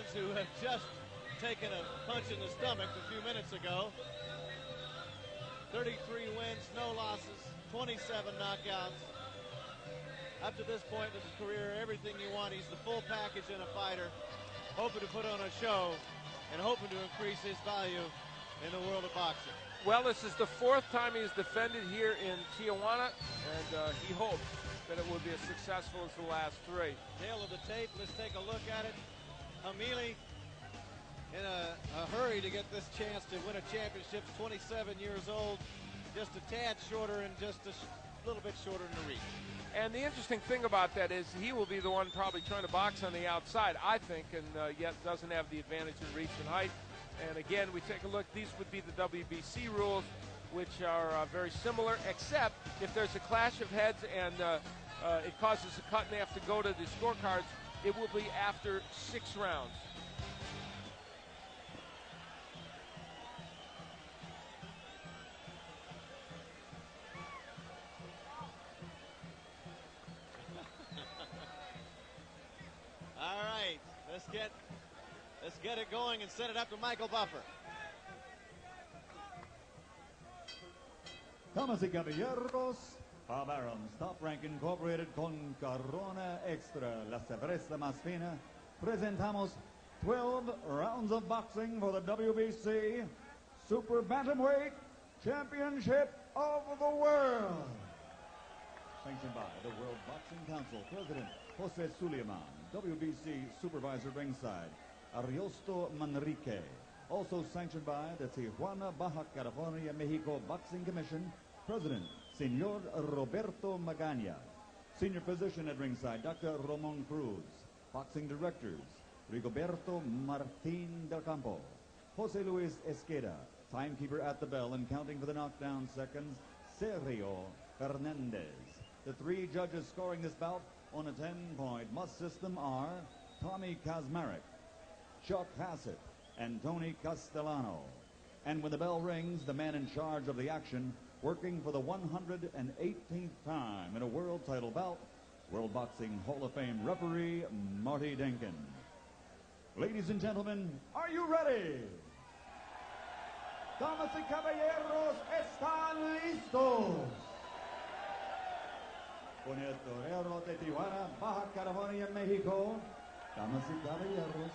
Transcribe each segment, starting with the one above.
Reds, who have just taken a punch in the stomach a few minutes ago. 33 wins, no losses, 27 knockouts. Up to this point in his career, everything you want. He's the full package in a fighter, hoping to put on a show and hoping to increase his value in the world of boxing. Well, this is the fourth time he's defended here in Tijuana, and he hopes that it will be as successful as the last three. Tail of the tape, let's take a look at it. Jamili in a hurry to get this chance to win a championship, 27 years old, just a tad shorter and just a little bit shorter in the reach. And the interesting thing about that is he will be the one probably trying to box on the outside, I think, and yet doesn't have the advantage in reach and height. And again, we take a look, these would be the WBC rules, which are very similar, except if there's a clash of heads and it causes a cut and they have to go to the scorecards, it will be after 6 rounds. All right, let's get it going and set it up to Michael Buffer. Damas y caballeros, Barons, Top Rank Incorporated con Corona Extra, la cerveza más fina, presentamos 12 rounds of boxing for the WBC Super Bantamweight Championship of the World. Sanctioned by the World Boxing Council President Jose Suleiman, WBC Supervisor ringside Ariosto Manrique. Also sanctioned by the Tijuana, Baja California, Mexico Boxing Commission President Senor Roberto Magaña. Senior physician at ringside Dr. Ramon Cruz. Boxing directors Rigoberto Martin del Campo, Jose Luis Esqueda. Timekeeper at the bell and counting for the knockdown seconds, Sergio Hernandez. The 3 judges scoring this bout on a 10-point must system are Tommy Kazmarek, Chuck Hassett, and Tony Castellano. And when the bell rings, the man in charge of the action, working for the 118th time in a world title bout, World Boxing Hall of Fame referee Marty Denkin. Ladies and gentlemen, are you ready? Damas y caballeros, están listos. Con el torero de Tijuana, Baja California, Mexico, damas y caballeros,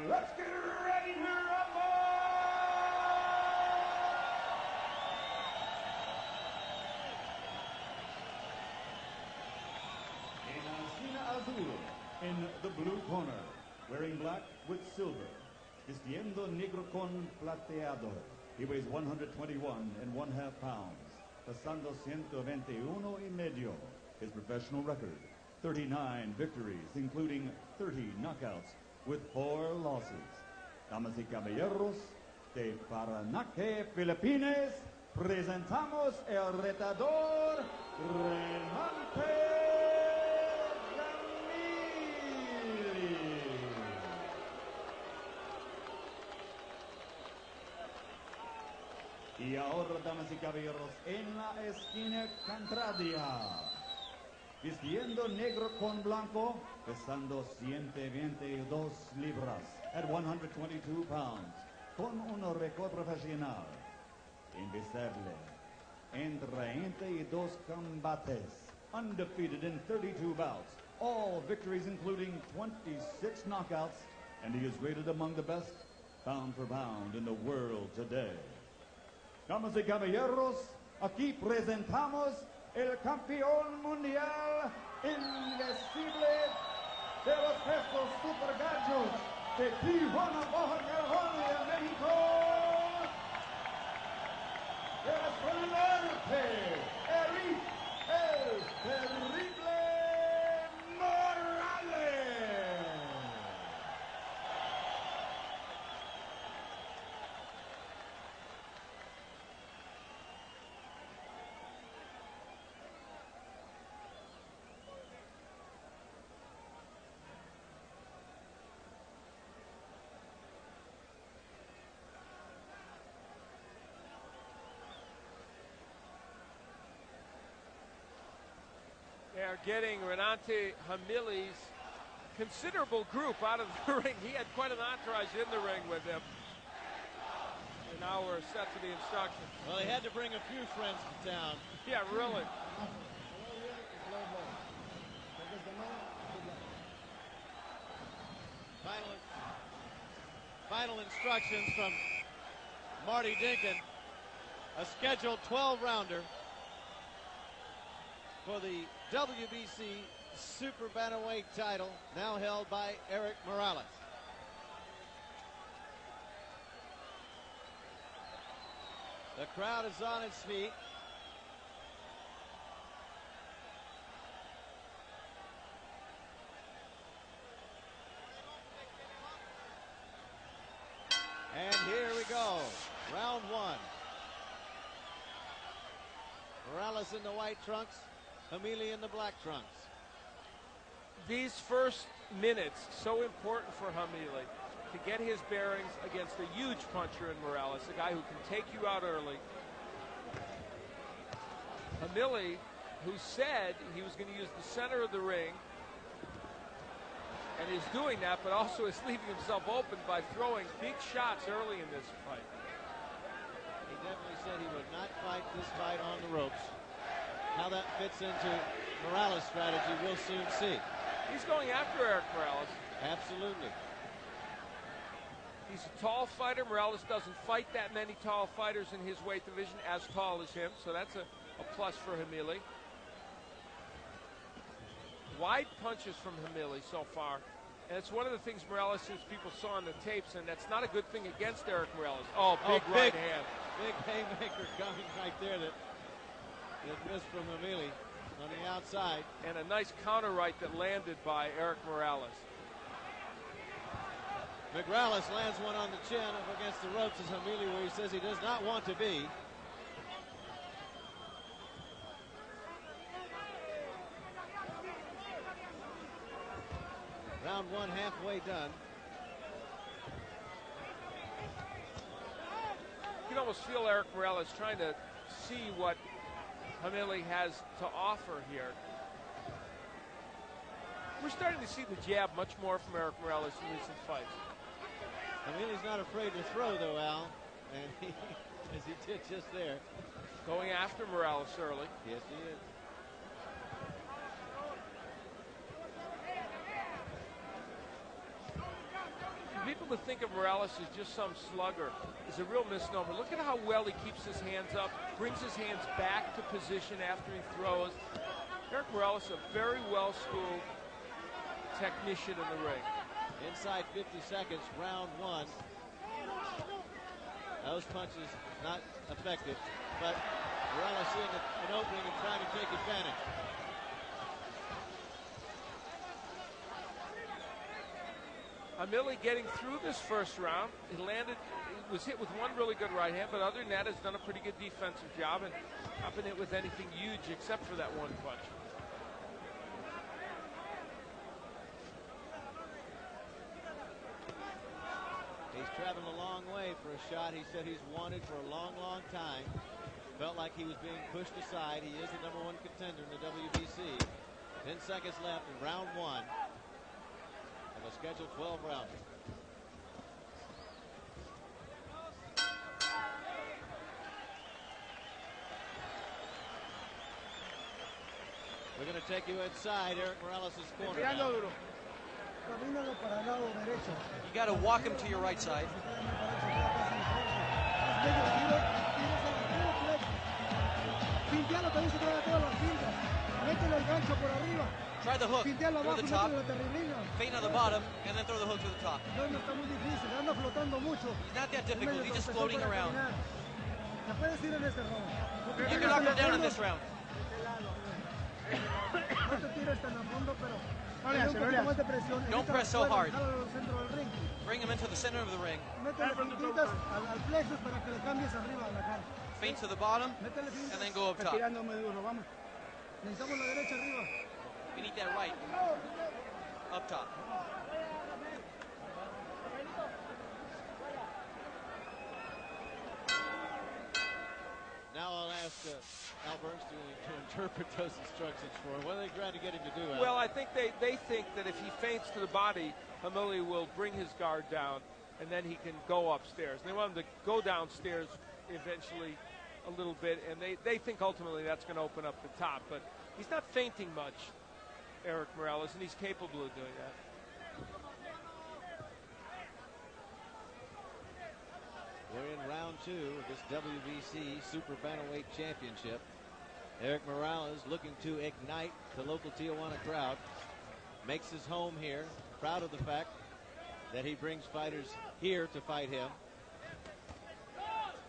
let's get ready to rumble! En la esquina azul, in the blue corner, wearing black with silver, vistiendo negro con plateado. He weighs 121.5 pounds. Pesando 121.5. His professional record, 39 victories, including 30 knockouts, with 4 losses. Damas y caballeros, de Paranaque, Philippines, presentamos el retador Renante Jamili. Y ahora, damas y caballeros, en la esquina contraria, vistiendo negro con blanco, pesando 122 libras, at 122 pounds, con un récord profesional invencible en 32 combates, undefeated in 32 bouts, all victories including 26 knockouts, and he is rated among the best pound for pound in the world today. Damas y caballeros, aquí presentamos el campeón mundial invencible de los pesos super gallos de Tijuana, Baja California, México, el norte, el terrible Morales. They are getting Renante Jamili's considerable group out of the ring. He had quite an entourage in the ring with him. And now we're set for the instructions. Well, he had to bring a few friends to town. Yeah, really. Final instructions from Marty Dinkin. A scheduled 12-rounder for the WBC Super Bantamweight title, now held by Eric Morales. The crowd is on its feet. And here we go. Round one. Morales in the white trunks, Jamili in the black trunks. These first minutes, so important for Jamili to get his bearings against a huge puncher in Morales, a guy who can take you out early. Jamili, who said he was going to use the center of the ring, and is doing that, but also is leaving himself open by throwing big shots early in this fight. He definitely said he would not fight this fight on the ropes. How that fits into Morales' strategy, we'll soon see. He's going after Eric Morales. Absolutely. He's a tall fighter. Morales doesn't fight that many tall fighters in his weight division as tall as him, so that's a plus for Jamili. Wide punches from Jamili so far. And it's one of the things Morales says people saw on the tapes, and that's not a good thing against Eric Morales. Oh, big right hand. Big haymaker coming right there that missed from Jamili on the outside. And a nice counter right that landed by Eric Morales. Morales lands one on the chin up against the ropes as Jamili, where he says he does not want to be. Round one halfway done. You can almost feel Eric Morales trying to see what Jamili has to offer here. We're starting to see the jab much more from Eric Morales in recent fights. Jamili's not afraid to throw, though, Al, and he, as he did just there. Going after Morales early. Yes, he is. People to think of Morales as just some slugger is a real misnomer. Look at how well he keeps his hands up, brings his hands back to position after he throws. Eric Morales, a very well-schooled technician in the ring. Inside 50 seconds, round one. Those punches not effective, but Morales seeing an opening and trying to take advantage. Jamili getting through this first round. He was hit with one really good right hand, but other than that has done a pretty good defensive job and not been hit with anything huge except for that one punch. He's traveled a long way for a shot he said he's wanted for a long, long time. Felt like he was being pushed aside. He is the #1 contender in the WBC. 10 seconds left in round one of a scheduled 12-rounder. We're going to take you inside Eric Morales' corner now. You got to walk him to your right side. Try the hook through the top, feint on the bottom, and then throw the hook to the top. It's not that difficult, he's just floating around. You can knock him down in this round. Don't press so hard. Bring him into the center of the ring. Feint to the bottom, and then go up top. We need that right. Up top. Now I'll ask Al Bernstein to interpret those instructions for him? What are they trying to get him to do, Al? Well, I think they think that if he feints to the body, Jamili will bring his guard down, and then he can go upstairs. And they want him to go downstairs eventually a little bit, and they think ultimately that's going to open up the top. But he's not feinting much, Eric Morales, and he's capable of doing that. We're in round 2 of this WBC Super Bantamweight Championship. Eric Morales looking to ignite the local Tijuana crowd. Makes his home here. Proud of the fact that he brings fighters here to fight him.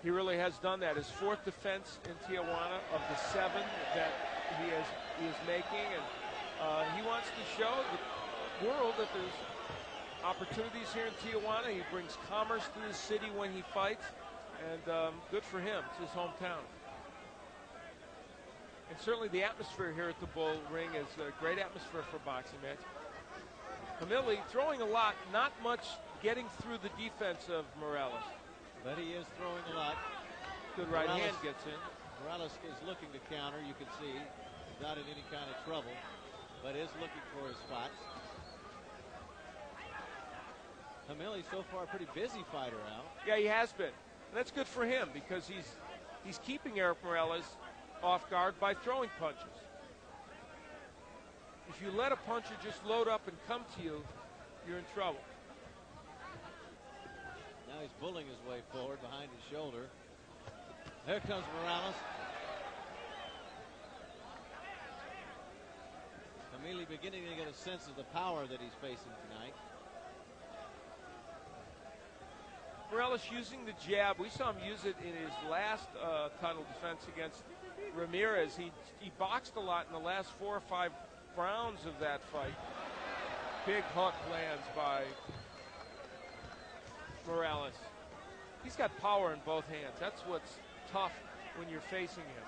He really has done that. His 4th defense in Tijuana of the 7 that he is making, and he wants to show the world that there's opportunities here in Tijuana. He brings commerce to the city when he fights, and good for him. It's his hometown. And certainly the atmosphere here at the Bull Ring is a great atmosphere for a boxing match. Jamili throwing a lot, not much getting through the defense of Morales. But he is throwing a lot. Good right hand gets in. Morales is looking to counter. You can see he's not in any kind of trouble, but is looking for his spots. Jamili so far a pretty busy fighter, Al. Yeah, he has been. And that's good for him because he's keeping Eric Morales off guard by throwing punches. If you let a puncher just load up and come to you, you're in trouble. Now he's bullying his way forward behind his shoulder. There comes Morales. Jamili beginning to get a sense of the power that he's facing tonight. Morales using the jab. We saw him use it in his last title defense against Ramirez. He boxed a lot in the last 4 or 5 rounds of that fight. Big hook lands by Morales. He's got power in both hands. That's what's tough when you're facing him.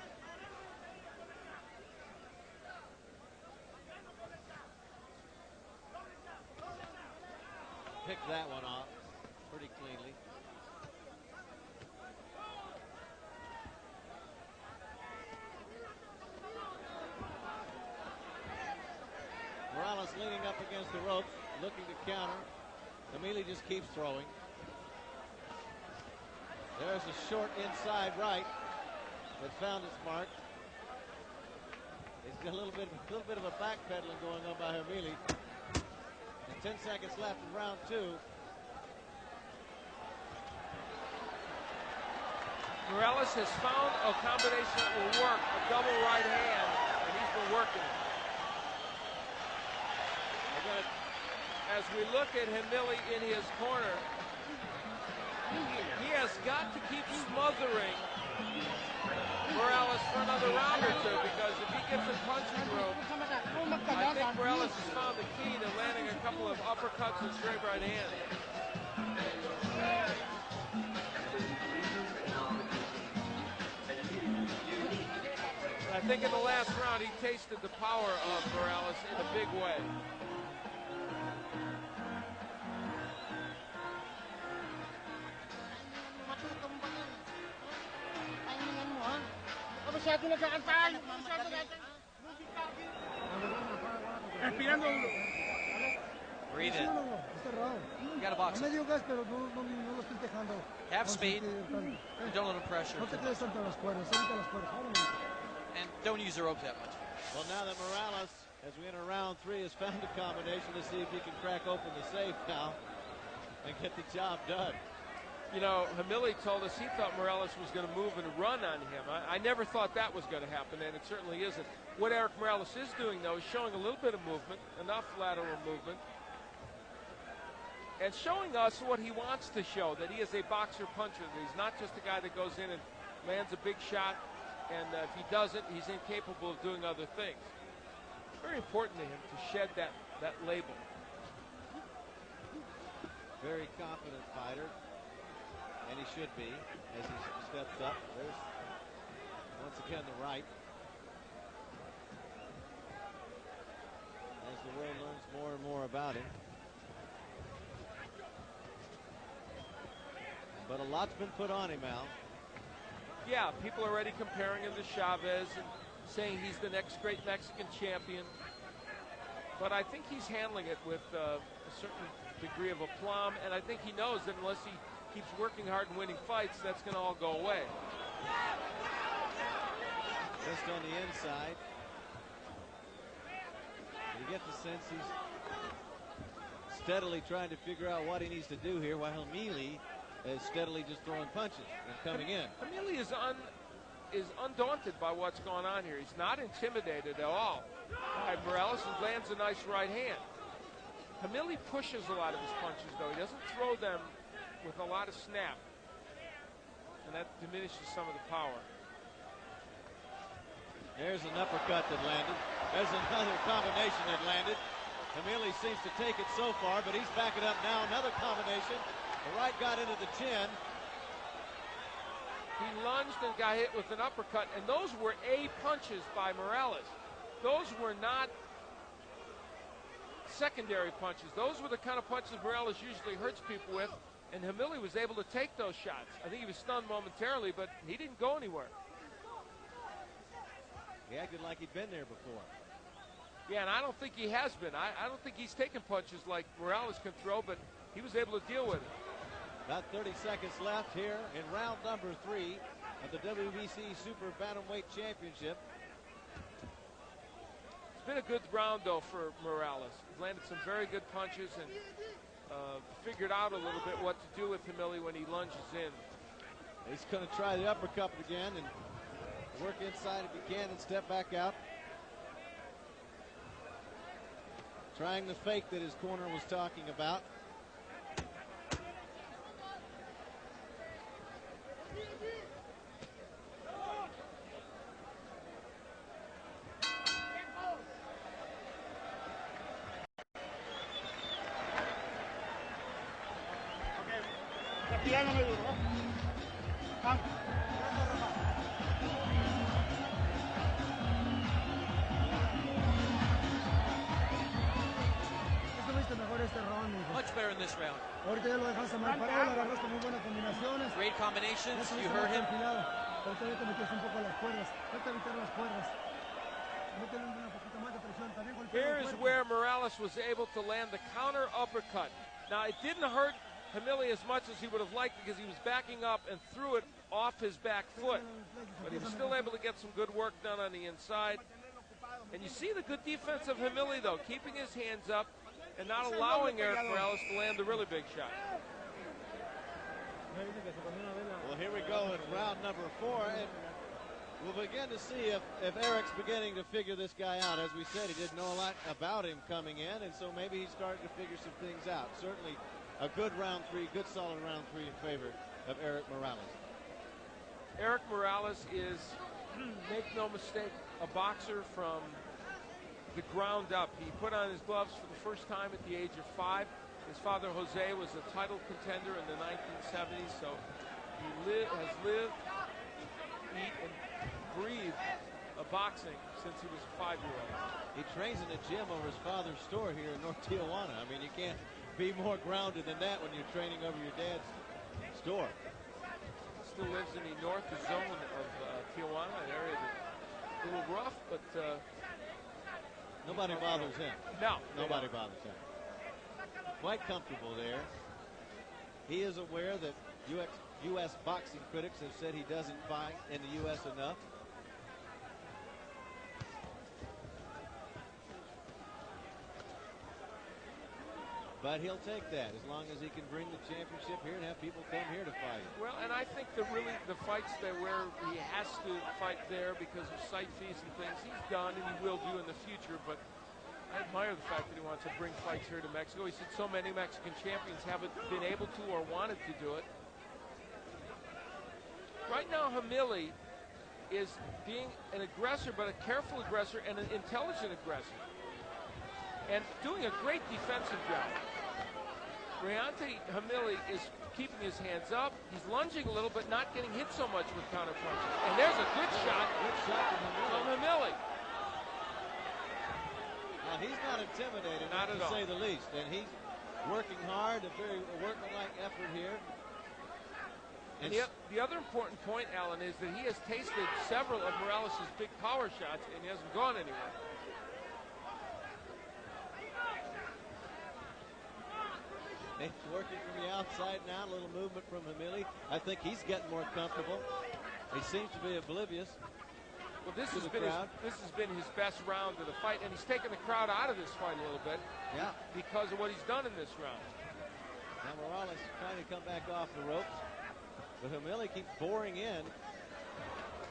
Picked that one off pretty cleanly. Morales leaning up against the rope, looking to counter. Jamili just keeps throwing. There's a short inside right that found its mark. He's got a little bit of a backpedaling going on by Jamili. And 10 seconds left in round 2. Morales has found a combination that will work, a double right hand, and he's been working it. As we look at Jamili in his corner, he has got to keep smothering Morales for another round or 2, because if he gets in punching room, I think Morales has found the key to landing a couple of uppercuts and straight right hands. I think in the last round he tasted the power of Morales in a big way. Breathe in. You got to box it. Have speed. Don't let him pressure. And don't use the ropes that much. Well, now that Morales, as we enter round 3, has found a combination to see if he can crack open the safe now and get the job done. You know, Jamili told us he thought Morales was going to move and run on him. I never thought that was going to happen, and it certainly isn't. What Eric Morales is doing, though, is showing a little bit of movement, enough lateral movement, and showing us what he wants to show, that he is a boxer-puncher, that he's not just a guy that goes in and lands a big shot, and if he doesn't, he's incapable of doing other things. Very important to him to shed that label. Very confident fighter. And he should be as he steps up. There's once again the right. As the world learns more and more about him. But a lot's been put on him, Al. Yeah, people are already comparing him to Chavez and saying he's the next great Mexican champion. But I think he's handling it with a certain degree of aplomb, and I think he knows that unless he keeps working hard and winning fights, that's going to all go away. Just on the inside. You get the sense he's steadily trying to figure out what he needs to do here, while Jamili is steadily just throwing punches and coming in. Jamili is undaunted by what's going on here. He's not intimidated at all by Morales and lands a nice right hand. Jamili pushes a lot of his punches, though. He doesn't throw them with a lot of snap, and that diminishes some of the power. There's an uppercut that landed. There's another combination that landed. Jamili seems to take it so far, but he's backing up now. Another combination. The right got into the chin. He lunged and got hit with an uppercut, and those were A punches by Morales. Those were not secondary punches. Those were the kind of punches Morales usually hurts people with, and Jamili was able to take those shots. I think he was stunned momentarily, but he didn't go anywhere. He acted like he'd been there before. Yeah, and I don't think he has been. I don't think he's taken punches like Morales can throw, but he was able to deal with it. About 30 seconds left here in round number 3 of the WBC Super Bantamweight Championship. It's been a good round, though, for Morales. He's landed some very good punches and figured out a little bit what to do with Jamili when he lunges in. He's going to try the uppercut again and work inside if he can and step back out. Trying the fake that his corner was talking about. Much better in this round. Ahorita ya lo dejaste mal parado, le agarraste muy buenas combinaciones. Great combinations. You heard him. Ahorita ya te metiste un poco a las cuerdas. Vete a evitar las cuerdas. Métele un poquito más de presión. También golpea el Here's cuerpo. where Morales was able to land the counter uppercut. Now, it didn't hurt Jamili as much as he would have liked because he was backing up and threw it off his back foot. But he was still able to get some good work done on the inside. And you see the good defense of Jamili, though, keeping his hands up and not allowing Eric Morales to land the really big shot. Well, here we go in round number 4, and we'll begin to see if Eric's beginning to figure this guy out. As we said, he didn't know a lot about him coming in, and so maybe he's starting to figure some things out. Certainly a good round 3, good solid round 3 in favor of Eric Morales. Eric Morales is, make no mistake, a boxer from the ground up. He put on his gloves for the first time at the age of 5. His father, Jose, was a title contender in the 1970s, so he has lived, eat, and breathed boxing since he was a 5-year-old. He trains in a gym over his father's store here in North Tijuana. I mean, you can't be more grounded than that when you're training over your dad's store. Still lives in the north zone of Tijuana, an area that's a little rough, but nobody bothers him. No. Nobody bothers him. Quite comfortable there. He is aware that U.S. boxing critics have said he doesn't fight in the U.S. enough. But he'll take that as long as he can bring the championship here and have people come here to fight. Well, and I think the fights that where he has to fight there because of site fees and things, he's done and he will do in the future. But I admire the fact that he wants to bring fights here to Mexico. He said so many Mexican champions haven't been able to or wanted to do it. Right now, Jamili is being an aggressor, but a careful aggressor and an intelligent aggressor, and doing a great defensive job. Reante Jamili is keeping his hands up. He's lunging a little, but not getting hit so much with counter punches. And there's a good shot. Good shot from Jamili. Now, he's not intimidated, not at to all, say the least. And he's working hard, a very workmanlike effort here. And the other important point, Alan, is that he has tasted several of Morales' big power shots, and he hasn't gone anywhere. He's working from the outside now. A little movement from Jamili. I think he's getting more comfortable. He seems to be oblivious. Well, this has been his best round of the fight, and he's taken the crowd out of this fight a little bit. Yeah. Because of what he's done in this round. Now Morales trying to come back off the ropes, but Jamili keeps boring in.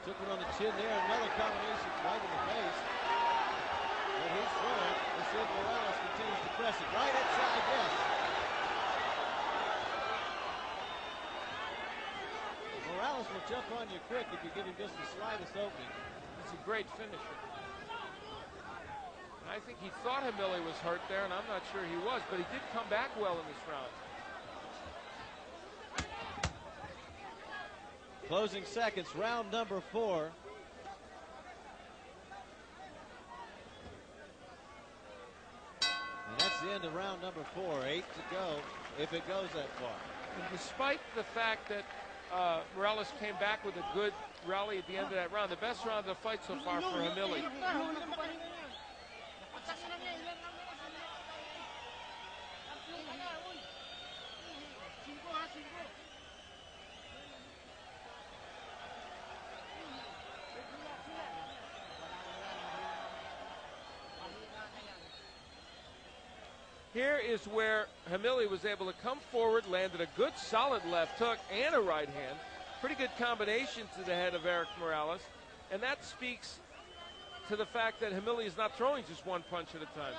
Took one on the chin there. Another combination right in the face. But he's throwing. Let's see if Morales continues to press it. Right inside, yes. Morales will jump on you quick if you give him just the slightest opening. He's a great finisher. And I think he thought Jamili was hurt there, and I'm not sure he was, but he did come back well in this round. Closing seconds, round number 4. And that's the end of round number 4. 8 to go, if it goes that far. And despite the fact that Morales came back with a good rally at the end of that round, the best round of the fight so far for Jamili. Here is where Jamili was able to come forward, landed a good solid left hook and a right hand. Pretty good combination to the head of Eric Morales. And that speaks to the fact that Jamili is not throwing just one punch at a time.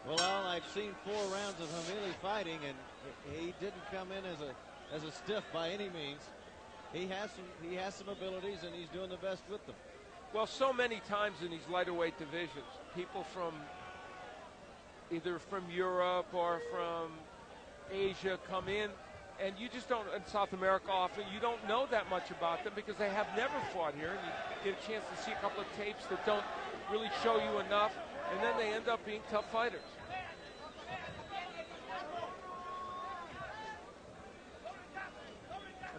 Well, Al, I've seen 4 rounds of Jamili fighting, and he didn't come in as a stiff by any means. He has some abilities, and he's doing the best with them. Well, so many times in these lighter weight divisions, people from either from Europe or from Asia come in, and you just don't, in South America often, you don't know that much about them because they have never fought here, and you get a chance to see a couple of tapes that don't really show you enough, and then they end up being tough fighters.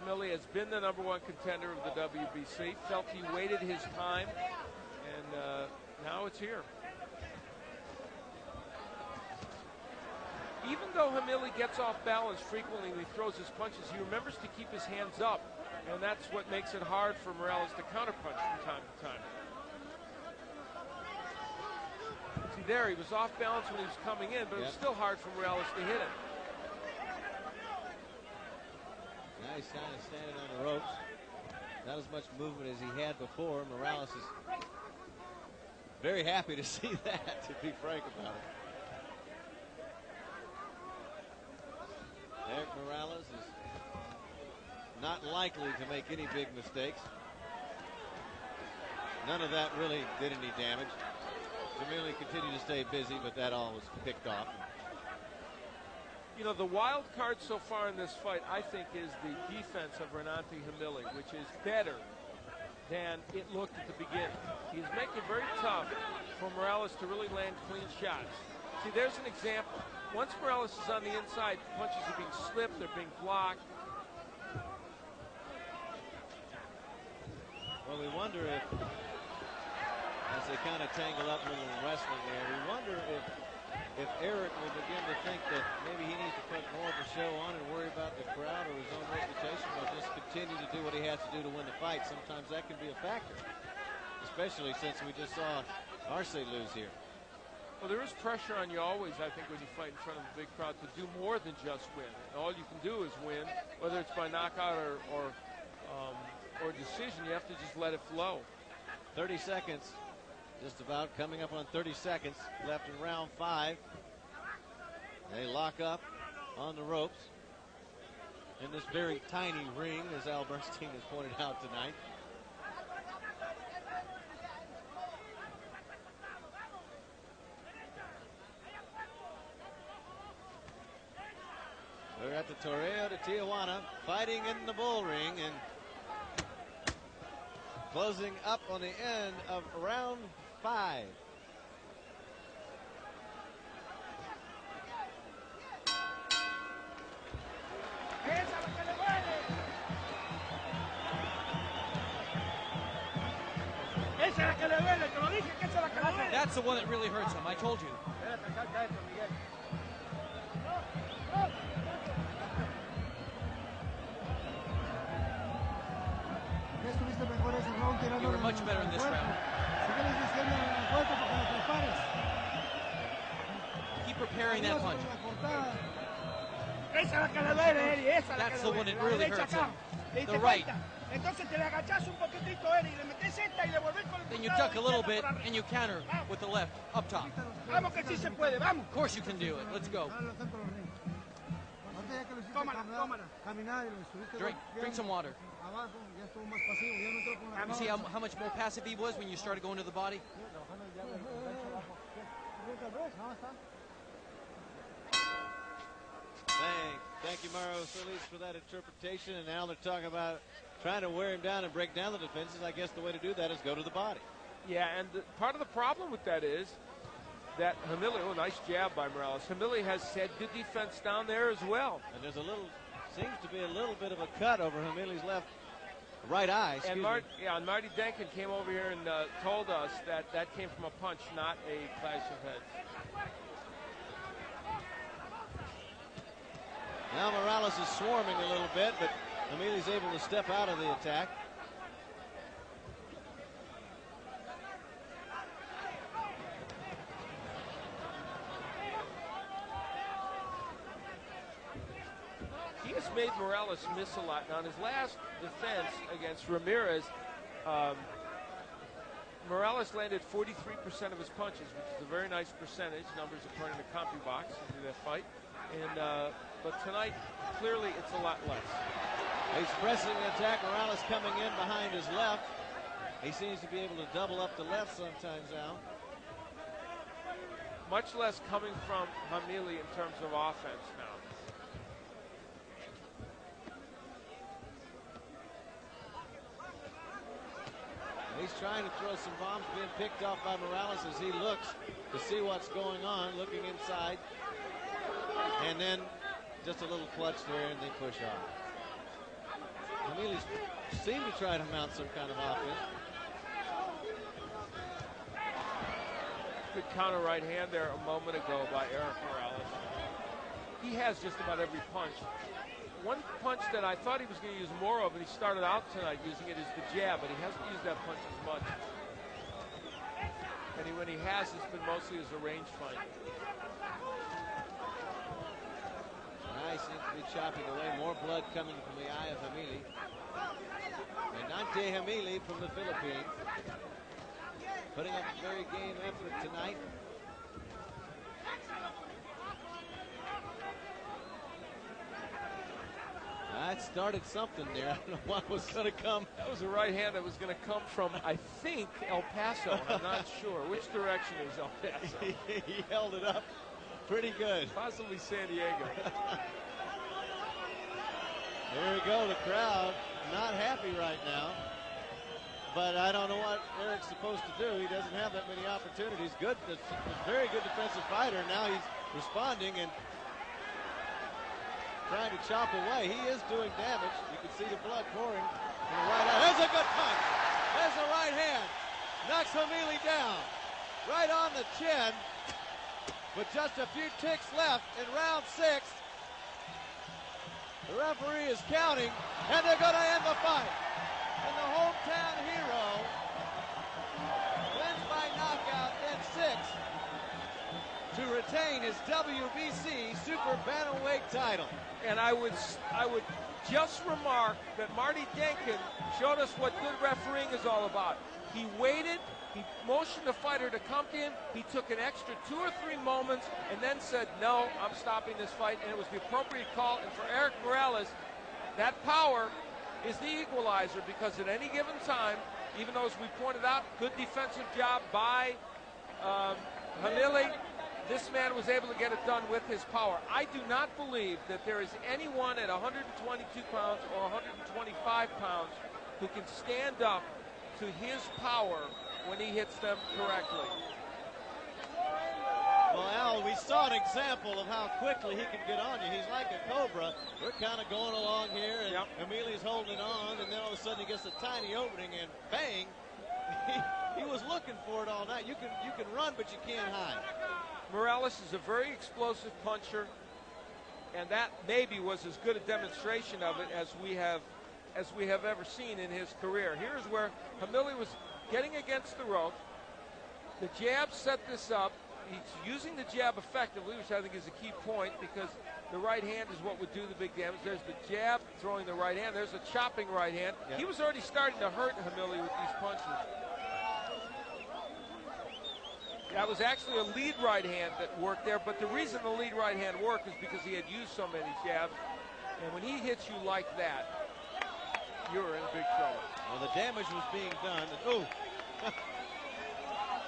Jamili has been the #1 contender of the WBC, felt he waited his time, and now it's here. Even though Jamili gets off balance frequently when he throws his punches, he remembers to keep his hands up, and that's what makes it hard for Morales to counterpunch from time to time. See there, he was off balance when he was coming in, but it was still hard for Morales to hit it. Now he's kind of standing on the ropes. Not as much movement as he had before. Morales is very happy to see that, to be frank about it. Eric Morales is not likely to make any big mistakes. None of that really did any damage. Jamili continued to stay busy, but that all was picked off. You know, the wild card so far in this fight, I think, is the defense of Renante Jamili, which is better than it looked at the beginning. He's making it very tough for Morales to really land clean shots. See, there's an example. Once Morales is on the inside, punches are being slipped, they're being blocked. Well, we wonder if, as they kind of tangle up a little wrestling there, we wonder if Eric will begin to think that maybe he needs to put more of a show on and worry about the crowd or his own reputation, or just continue to do what he has to do to win the fight. Sometimes that can be a factor, especially since we just saw Arce lose here. Well, there is pressure on you always, I think, when you fight in front of a big crowd to do more than just win. And all you can do is win, whether it's by knockout or decision. You have to just let it flow. 30 seconds. Just about coming up on 30 seconds left in round 5. They lock up on the ropes in this very tiny ring, as Al Bernstein has pointed out tonight. We're at the Toreo de Tijuana, fighting in the bull ring and closing up on the end of round 5. That's the one that really hurts him, I told you. You were much better in this round. Keep preparing that punch. That's the one that really hurts him. The right. Then you duck a little bit and you counter with the left up top. Of course you can do it. Let's go. Drink some water. You see how much more passive he was when you started going to the body? Thank you, Mauro Solis, for that interpretation. And now they're talking about trying to wear him down and break down the defenses. I guess the way to do that is go to the body. Yeah, and part of the problem with that is that Jamili, nice jab by Morales. Jamili has said good defense down there as well. And there's seems to be a little bit of a cut over Jamili's right eye. And Marty Denkin came over here and told us that that came from a punch, not a clash of heads. Now Morales is swarming a little bit, but Jamili's able to step out of the attack. He has made Morales miss a lot. Now, in his last defense against Ramirez, Morales landed 43% of his punches, which is a very nice percentage. Numbers according to CompuBox into that fight. And but tonight, clearly, it's a lot less. He's pressing the attack. Morales coming in behind his left. He seems to be able to double up the left sometimes now. Much less coming from Jamili in terms of offense now. He's trying to throw some bombs, being picked off by Morales as he looks to see what's going on, looking inside. And then just a little clutch there, and they push off. Jamili seemed to try to mount some kind of offense. Good counter right hand there a moment ago by Eric Morales. He has just about every punch. One punch that I thought he was going to use more of, and he started out tonight using it, is the jab, but he hasn't used that punch as much. And when he has, it's been mostly as a range fight. Nice, seems to be chopping away. More blood coming from the eye of Jamili. And Nante Jamili from the Philippines, putting up a very game effort tonight. That started something there. I don't know what was going to come. That was a right hand that was going to come from, I think, El Paso. I'm not sure. Which direction is El Paso? He held it up pretty good. Possibly San Diego. There we go. The crowd not happy right now. But I don't know what Eric's supposed to do. He doesn't have that many opportunities. Good, very good defensive fighter. Now he's responding and trying to chop away. He is doing damage. You can see the blood pouring from the right eye. There's a good punch. There's a right hand. Knocks Jamili down. Right on the chin. With just a few ticks left in round 6. The referee is counting, and they're going to end the fight. And the hometown hero wins by knockout in 6 to retain his WBC Super Bantamweight title. And I would just remark that Marty Denkin showed us what good refereeing is all about. He waited, he motioned the fighter to come in, he took an extra 2 or 3 moments, and then said, no, I'm stopping this fight, and it was the appropriate call. And for Eric Morales, that power is the equalizer, because at any given time, even though, as we pointed out, good defensive job by Jamili, this man was able to get it done with his power. I do not believe that there is anyone at 122 pounds or 125 pounds who can stand up to his power when he hits them correctly. Well, Al, we saw an example of how quickly he can get on you. He's like a cobra. We're kind of going along here, and Jamili's holding on, and then all of a sudden he gets a tiny opening, and bang! He was looking for it all night. You can run, but you can't hide. Morales is a very explosive puncher, and that maybe was as good a demonstration of it as we have ever seen in his career. Here's where Jamili was getting against the rope. The jab set this up. He's using the jab effectively, which I think is a key point, because the right hand is what would do the big damage. There's the jab, throwing the right hand. There's a chopping right hand. Yep. He was already starting to hurt Jamili with these punches. That was actually a lead right hand that worked there, but the reason the lead right hand worked is because he had used so many jabs. And when he hits you like that, you're in big trouble. Well, the damage was being done. Ooh.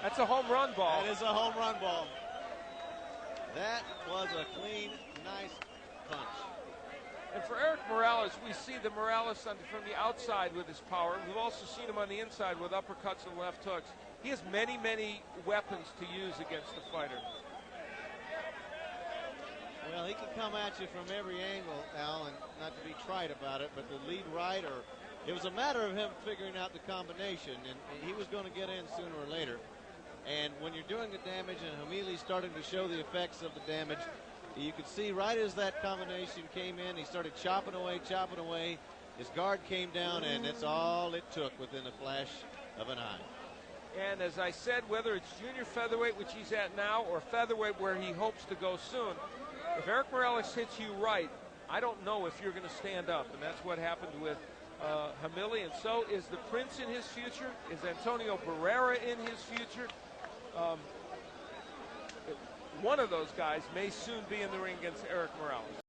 That's a home run ball. That is a home run ball. That was a clean, nice punch. And for Eric Morales, we see the Morales from the outside with his power. We've also seen him on the inside with uppercuts and left hooks. He has many, many weapons to use against the fighter. Well, he can come at you from every angle, Al, and not to be trite about it, but the lead right, or it was a matter of him figuring out the combination, and he was going to get in sooner or later. And when you're doing the damage and Jamili's starting to show the effects of the damage, you could see right as that combination came in, he started chopping away. His guard came down, and that's all it took within a flash of an eye. And as I said, whether it's junior featherweight, which he's at now, or featherweight where he hopes to go soon, if Eric Morales hits you right, I don't know if you're going to stand up. And that's what happened with Jamili. And so is the Prince in his future? Is Antonio Barrera in his future? One of those guys may soon be in the ring against Eric Morales.